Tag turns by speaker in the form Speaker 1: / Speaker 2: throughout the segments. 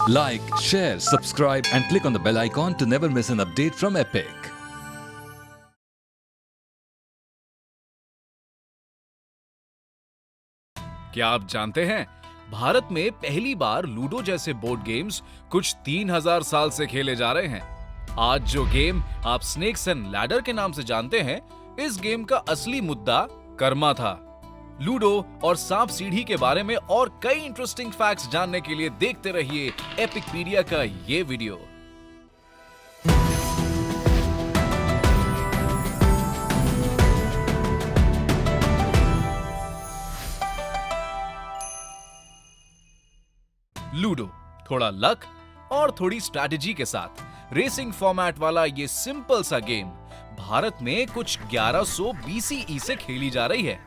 Speaker 1: Like, share, subscribe and click on the bell icon to never miss an update from Epic.
Speaker 2: क्या आप जानते हैं भारत में पहली बार लूडो जैसे बोर्ड गेम्स कुछ 3000 साल से खेले जा रहे हैं। आज जो गेम आप स्नेक्स एंड लैडर के नाम से जानते हैं, इस गेम का असली मुद्दा कर्मा था। लूडो और सांप सीढ़ी के बारे में और कई इंटरेस्टिंग फैक्ट्स जानने के लिए देखते रहिए एपिकपीडिया का ये वीडियो। लूडो थोड़ा लक और थोड़ी स्ट्रैटेजी के साथ रेसिंग फॉर्मेट वाला ये सिंपल सा गेम भारत में कुछ 1100 BCE से खेली जा रही है।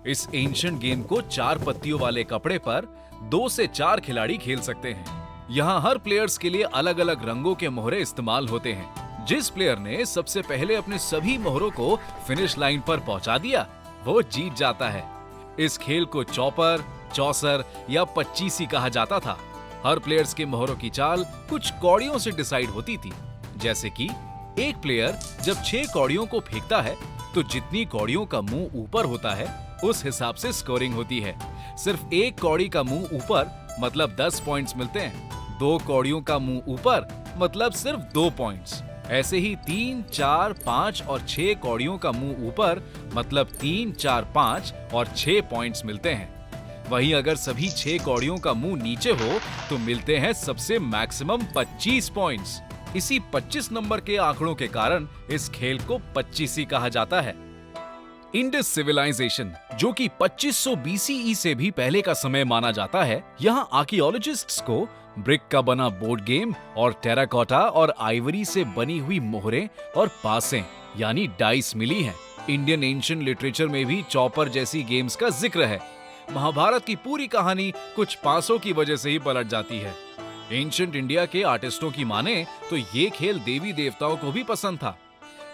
Speaker 2: इस एंशिएंट गेम को 4 पत्तियों वाले कपड़े पर 2 से 4 खिलाड़ी खेल सकते हैं। यहाँ हर प्लेयर्स के लिए अलग अलग रंगों के मोहरे इस्तेमाल होते हैं। जिस प्लेयर ने सबसे पहले अपने सभी मोहरों को फिनिश लाइन पर पहुंचा दिया, वो जीत जाता है। इस खेल को चौपर, चौसर या पच्चीसी कहा जाता था। हर प्लेयर्स के मोहरों की चाल कुछ कौड़ियों से डिसाइड होती थी, जैसे कि एक प्लेयर जब 6 कौड़ियों को फेंकता है तो जितनी कौड़ियों का मुंह ऊपर होता है उस हिसाब से स्कोरिंग होती है। सिर्फ एक कौड़ी का मुंह ऊपर मतलब 10 पॉइंट्स मिलते हैं। 2 कौड़ियों का मुंह ऊपर मतलब सिर्फ 2 पॉइंट्स। ऐसे ही 3, 4, 5 और 6 कौड़ियों का मुंह ऊपर मतलब 3, 4, 5 और 6 पॉइंट्स मिलते हैं। वहीं अगर सभी 6 कौड़ियों का मुंह नीचे हो तो मिलते हैं सबसे मैक्सिमम 25 पॉइंट्स। इसी 25 नंबर के आंकड़ों के कारण इस खेल को पच्चीसी कहा जाता है। इंडस सिविलाइजेशन, जो कि 2500 BCE से भी पहले का समय माना जाता है, यहाँ आर्कियोलॉजिस्ट्स को ब्रिक का बना बोर्ड गेम और टेराकोटा और आइवरी से बनी हुई मोहरें और पासें यानी डाइस मिली हैं। इंडियन एंशिएंट लिटरेचर में भी चौपर जैसी गेम्स का जिक्र है। महाभारत की पूरी कहानी कुछ पासों की वजह से ही पलट जाती है। एंशिएंट इंडिया के आर्टिस्टों की माने तो ये खेल देवी देवताओं को भी पसंद था।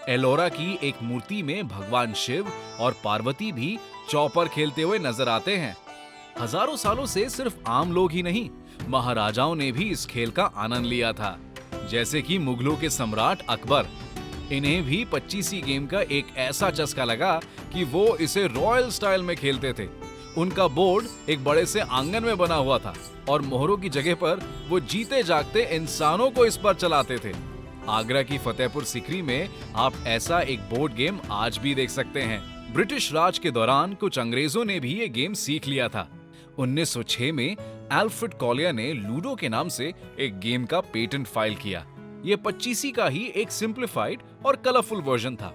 Speaker 2: एलोरा की एक मूर्ति में भगवान शिव और पार्वती भी चौपर खेलते हुए नजर आते हैं। हजारों सालों से सिर्फ आम लोग ही नहीं, महाराजाओं ने भी इस खेल का आनंद लिया था, जैसे कि मुगलों के सम्राट अकबर। इन्हें भी पच्चीसी गेम का एक ऐसा चस्का लगा कि वो इसे रॉयल स्टाइल में खेलते थे। उनका बोर्ड एक बड़े से आंगन में बना हुआ था और मोहरों की जगह पर वो जीते जागते इंसानों को इस पर चलाते थे। आगरा की फतेहपुर सीकरी में आप ऐसा एक बोर्ड गेम आज भी देख सकते हैं। ब्रिटिश राज के दौरान कुछ अंग्रेजों ने भी ये गेम सीख लिया था। 1906 में अल्फ्रेड कॉलियर ने लूडो के नाम से एक गेम का पेटेंट फाइल किया। ये पच्चीसी का ही एक सिंप्लीफाइड और कलरफुल वर्जन था।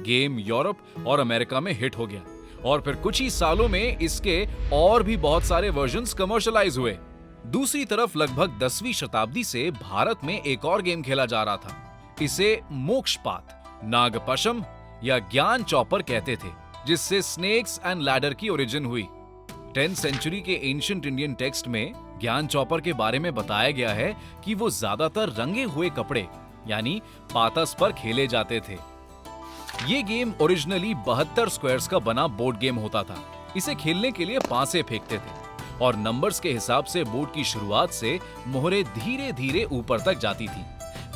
Speaker 2: गेम यूरोप और अमेरिका में हिट हो गया और फिर कुछ ही सालों में इसके और भी बहुत सारे वर्जन्स कमर्शियलाइज हुए। दूसरी तरफ लगभग 10वीं शताब्दी से भारत में एक और गेम खेला जा रहा था। इसे मोक्षपात, नागपशम या ज्ञान चौपर कहते थे, जिससे स्नेक्स एंड लैडर की ओरिजिन हुई। 10th सेंचुरी के एंशिएंट इंडियन टेक्स्ट में ज्ञान चौपर के बारे में बताया गया है कि वो ज्यादातर रंगे हुए कपड़े यानी पातस पर खेले जाते थे। ये गेम ओरिजिनली 72 स्क्वायर्स का बना बोर्ड गेम होता था। इसे खेलने के लिए पासे फेंकते थे और नंबर्स के हिसाब से बोर्ड की शुरुआत से मोहरे धीरे धीरे ऊपर तक जाती थी।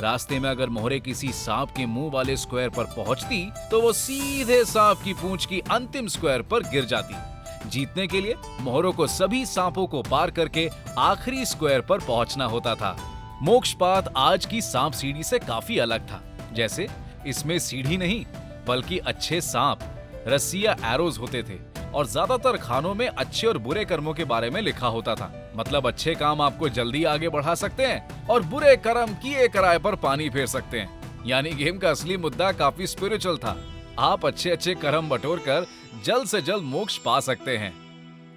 Speaker 2: रास्ते में अगर मोहरे किसी सांप के मुंह वाले स्क्वायर पर पहुंचती तो वो सीधे सांप की पूंछ की अंतिम स्क्वायर पर गिर जाती। जीतने के लिए मोहरों को सभी सांपों को पार करके आखिरी स्क्वायर पर पहुंचना होता था। मोक्षपात आज की सांप सीढ़ी से काफी अलग था। जैसे इसमें सीढ़ी नहीं बल्कि अच्छे सांप, रस्सी या एरोज होते थे और ज्यादातर खानों में अच्छे और बुरे कर्मों के बारे में लिखा होता था। मतलब अच्छे काम आपको जल्दी आगे बढ़ा सकते हैं और बुरे कर्म किए कराए पर पानी फेर सकते हैं। यानी गेम का असली मुद्दा काफी स्पिरिचुअल था। आप अच्छे अच्छे कर्म बटोर कर जल्द से जल्द मोक्ष पा सकते हैं।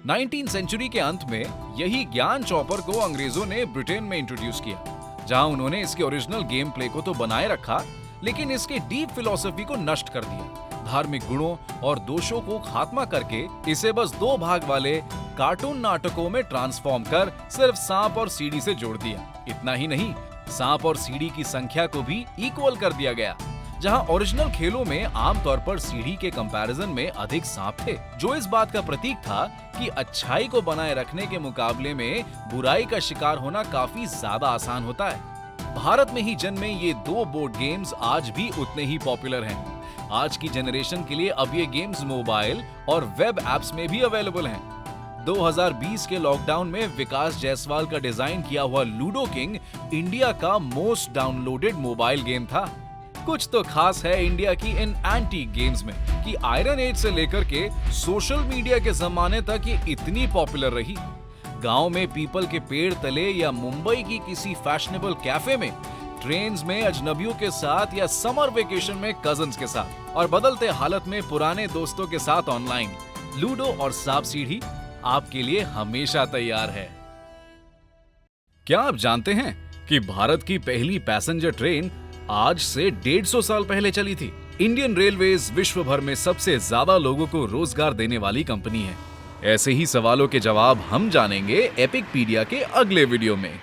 Speaker 2: 19th सेंचुरी के अंत में यही ज्ञान चौपर को अंग्रेजों ने ब्रिटेन में इंट्रोड्यूस किया, जहां उन्होंने इसके ओरिजिनल गेम प्ले को तो बनाए रखा लेकिन इसके डीप फिलॉसफी को नष्ट कर दिया। धार्मिक गुणों और दोषों को खात्मा करके इसे बस 2 भाग वाले कार्टून नाटकों में ट्रांसफॉर्म कर सिर्फ सांप और सीढ़ी से जोड़ दिया। इतना ही नहीं, सांप और सीढ़ी की संख्या को भी इक्वल कर दिया गया। जहां ओरिजिनल खेलों में आमतौर पर सीढ़ी के कंपैरिजन में अधिक सांप थे, जो इस बात का प्रतीक था कि अच्छाई को बनाए रखने के मुकाबले में बुराई का शिकार होना काफी ज्यादा आसान होता है। भारत में ही जन्मे ये दो बोर्ड गेम्स आज भी उतने ही पॉपुलर हैं। आज की जनरेशन के लिए अब ये गेम्स मोबाइल और वेब एप्स में भी अवेलेबल हैं। 2020 के लॉकडाउन में विकास जायसवाल का डिजाइन किया हुआ लूडो किंग इंडिया का मोस्ट डाउनलोडेड मोबाइल गेम था। कुछ तो खास है इंडिया की इन एंटीक गेम्स में कि आयरन एज से लेकर के सोशल मीडिया के जमाने तक ये इतनी पॉपुलर रही। गांव में पीपल के पेड़ तले या मुंबई की किसी फैशनेबल कैफे में, ट्रेन्स में अजनबियों के साथ या समर वेकेशन में कजन्स के साथ, और बदलते हालत में पुराने दोस्तों के साथ ऑनलाइन, लूडो और सांप सीढ़ी आपके लिए हमेशा तैयार है। क्या आप जानते हैं कि भारत की पहली पैसेंजर ट्रेन आज से 150 साल पहले चली थी? इंडियन रेलवेज विश्व भर में सबसे ज्यादा लोगों को रोजगार देने वाली कंपनी है। ऐसे ही सवालों के जवाब हम जानेंगे एपिकपीडिया के अगले वीडियो में।